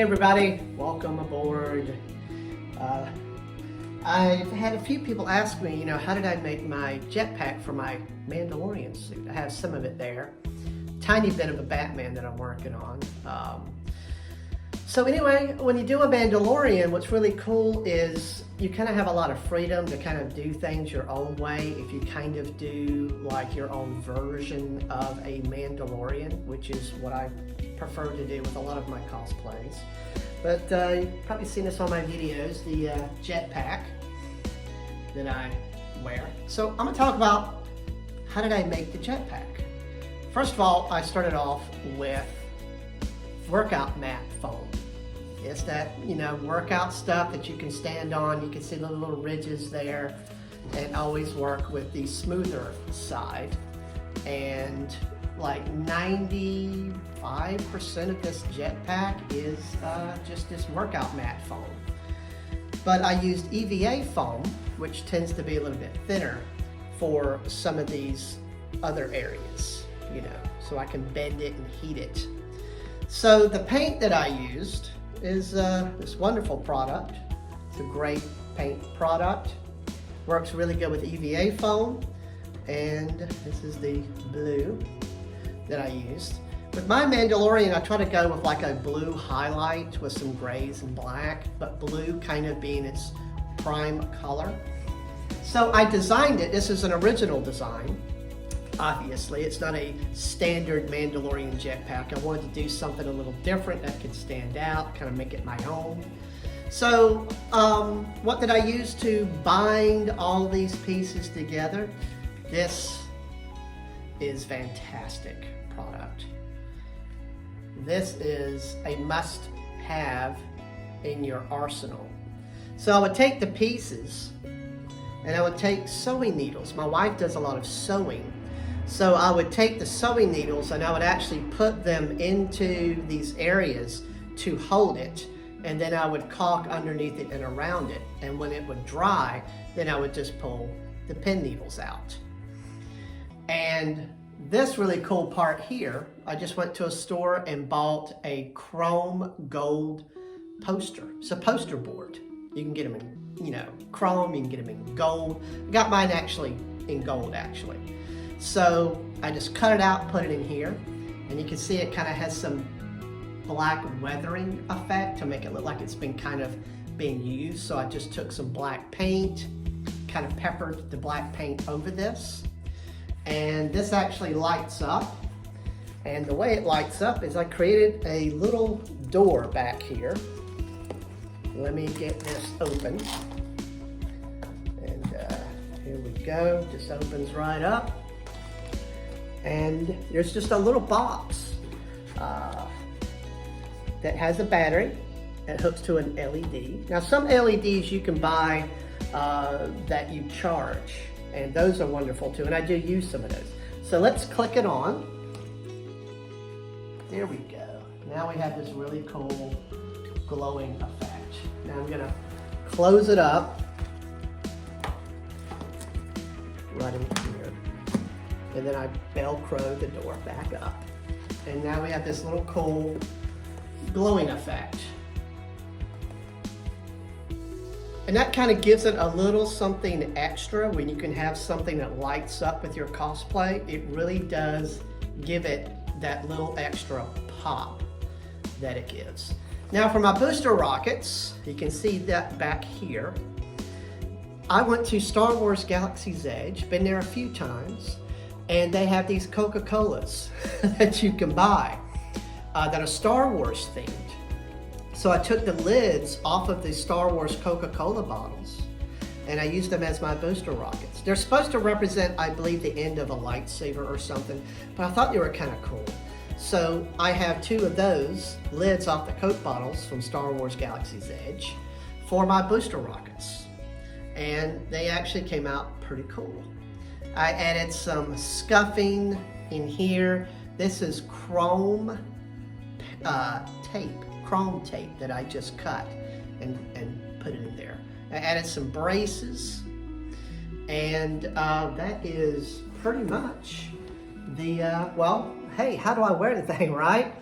Hey everybody, welcome aboard. I've had a few people ask me, how did I make my jetpack for my Mandalorian suit? I have some of it there. Tiny bit of a Batman that I'm working on. So anyway, when you do a Mandalorian, what's really cool is you kind of have a lot of freedom to kind of do things your own way if you kind of do like your own version of a Mandalorian, which is what I prefer to do with a lot of my cosplays. But you've probably seen this on my videos, the jetpack that I wear. So I'm going to talk about how did I make the jetpack. First of all, I started off with workout mat foam. It's that, workout stuff that you can stand on. You can see the little ridges there, and always work with the smoother side. And like 95% of this jetpack is just this workout mat foam. But I used EVA foam, which tends to be a little bit thinner for some of these other areas, so I can bend it and heat it. So the paint that I used is this wonderful product. It's a great paint product. Works really good with EVA foam. And this is the blue that I used. With my Mandalorian, I try to go with like a blue highlight with some grays and black, but blue kind of being its prime color. So I designed it. This is an original design. Obviously, it's not a standard Mandalorian jetpack. I wanted to do something a little different that could stand out, kind of make it my own. So what did I use to bind all these pieces together? This is fantastic product. This is a must-have in your arsenal. So I would take the pieces and I would take sewing needles. My wife does a lot of sewing. So I would take the sewing needles and I would actually put them into these areas to hold it. And then I would caulk underneath it and around it. And when it would dry, then I would just pull the pin needles out. And this really cool part here, I just went to a store and bought a chrome gold poster. It's a poster board. You can get them in, chrome, you can get them in gold. I got mine actually in gold, actually. So I just cut it out, put it in here, and you can see it kind of has some black weathering effect to make it look like it's been kind of being used. So I just took some black paint, kind of peppered the black paint over this. And this actually lights up. And the way it lights up is I created a little door back here. Let me get this open. And here we go, just opens right up. And there's just a little box that has a battery that hooks to an LED. Now some LEDs you can buy that you charge, and those are wonderful too, and I do use some of those. So let's click it on. There we go. Now we have this really cool glowing effect. Now I'm gonna close it up right in here. And then I Velcro the door back up. And now we have this little cool glowing effect. And that kind of gives it a little something extra when you can have something that lights up with your cosplay. It really does give it that little extra pop that it gives. Now for my booster rockets, you can see that back here. I went to Star Wars Galaxy's Edge, been there a few times, and they have these Coca-Colas that you can buy that are Star Wars themed. So I took the lids off of the Star Wars Coca-Cola bottles and I used them as my booster rockets. They're supposed to represent, I believe, the end of a lightsaber or something, but I thought they were kind of cool. So I have two of those lids off the Coke bottles from Star Wars Galaxy's Edge for my booster rockets. And they actually came out pretty cool. I added some scuffing in here. This is chrome tape that I just cut and put it in there. I added some braces, and that is pretty much the, well, hey, how do I wear the thing, right?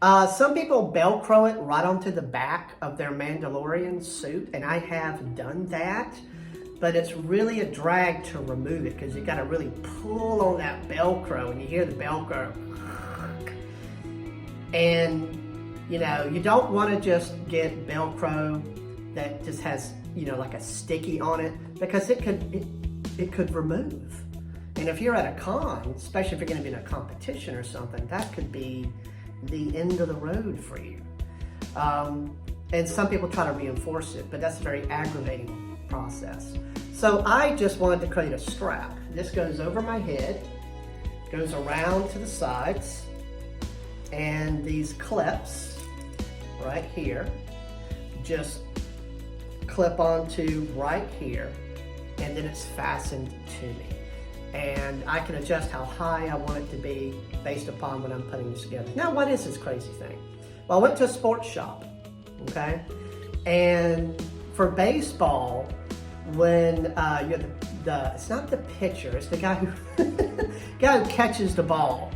Some people Velcro it right onto the back of their Mandalorian suit, and I have done that, but it's really a drag to remove it because you got to really pull on that Velcro, and you hear the Velcro. And, you know, you don't want to just get Velcro that just has, you know, like a sticky on it, because it could remove. And if you're at a con, especially if you're going to be in a competition or something, that could be the end of the road for you. And some people try to reinforce it, but that's a very aggravating process. So I just wanted to create a strap. This goes over my head, goes around to the sides, and these clips right here just clip onto right here, and then it's fastened to me. And I can adjust how high I want it to be based upon when I'm putting this together. Now, what is this crazy thing? Well, I went to a sports shop, okay? And for baseball, when you're it's not the pitcher, it's the guy who catches the ball.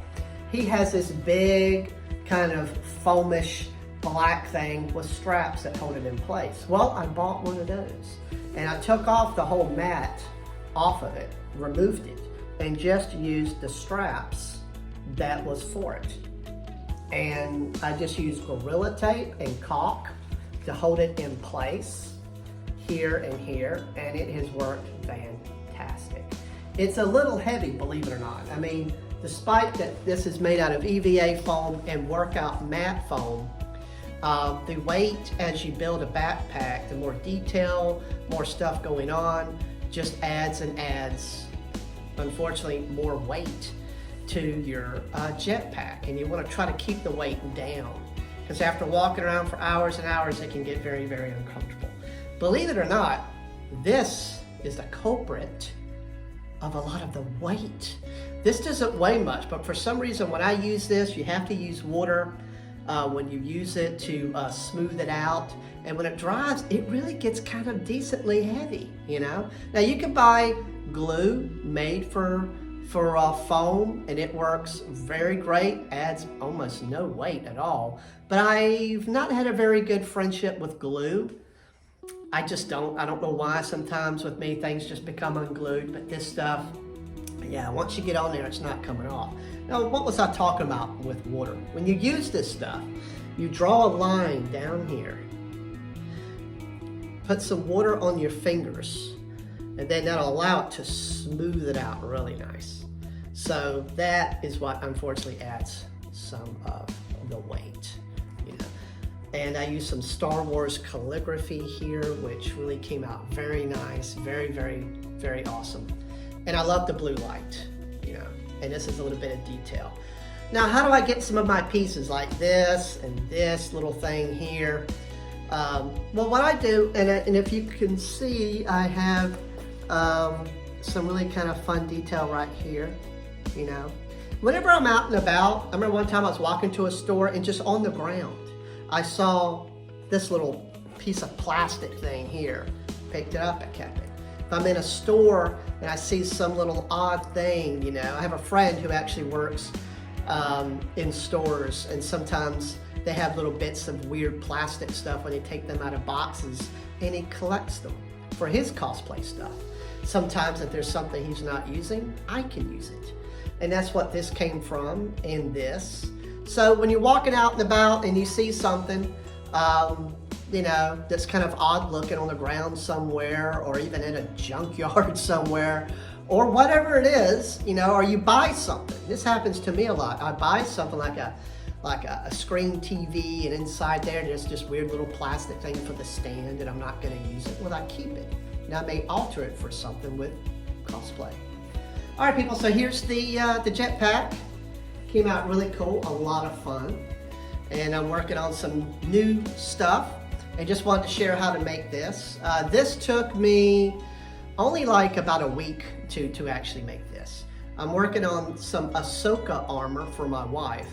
He has this big kind of foamish black thing with straps that hold it in place. Well, I bought one of those, and I took off the whole mat off of it, removed it, and just used the straps that was for it. And I just used Gorilla Tape and caulk to hold it in place here and here, and it has worked fantastic. It's a little heavy, believe it or not. I mean, despite that this is made out of EVA foam and workout mat foam, the weight as you build a backpack, the more detail, more stuff going on, just adds and adds, unfortunately, more weight to your jetpack. And you want to try to keep the weight down, because after walking around for hours and hours, it can get very, very uncomfortable. Believe it or not, this is the culprit of a lot of the weight. This doesn't weigh much, but for some reason when I use this, you have to use water when you use it to smooth it out. And when it dries, it really gets kind of decently heavy, you know? Now you can buy glue made for foam, and it works very great, adds almost no weight at all. But I've not had a very good friendship with glue. I don't know why. Sometimes with me, things just become unglued, but this stuff, yeah, once you get on there, it's not coming off. Now, what was I talking about with water? When you use this stuff, you draw a line down here, put some water on your fingers, and then that'll allow it to smooth it out really nice. So that is what unfortunately adds some of the weight, you know. And I used some Star Wars calligraphy here, which really came out very nice, very, very, very awesome. And I love the blue light, you know, and this is a little bit of detail. Now, how do I get some of my pieces like this and this little thing here? Well, what I do, and if you can see, I have some really kind of fun detail right here, you know. Whenever I'm out and about, I remember one time I was walking to a store, and just on the ground, I saw this little piece of plastic thing here. Picked it up and kept it. If I'm in a store and I see some little odd thing, you know, I have a friend who actually works in stores, and sometimes they have little bits of weird plastic stuff when they take them out of boxes, and he collects them for his cosplay stuff. Sometimes if there's something he's not using, I can use it. And that's what this came from in this. So when you're walking out and about and you see something, you know, that's kind of odd looking on the ground somewhere, or even in a junkyard somewhere, or whatever it is, you know, or you buy something. This happens to me a lot. I buy something like a screen TV, and inside there's this weird little plastic thing for the stand, and I'm not going to use it. Well, I keep it, and I may alter it for something with cosplay. All right, people, so here's the jetpack. Came out really cool, a lot of fun. And I'm working on some new stuff, and just wanted to share how to make this. This took me only like about a week to actually make this. I'm working on some Ahsoka armor for my wife,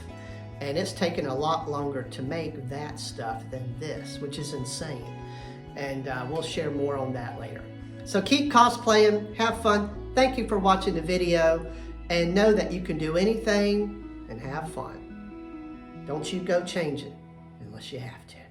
and it's taken a lot longer to make that stuff than this, which is insane. And we'll share more on that later. So keep cosplaying, have fun. Thank you for watching the video, and know that you can do anything and have fun. Don't you go change it unless you have to.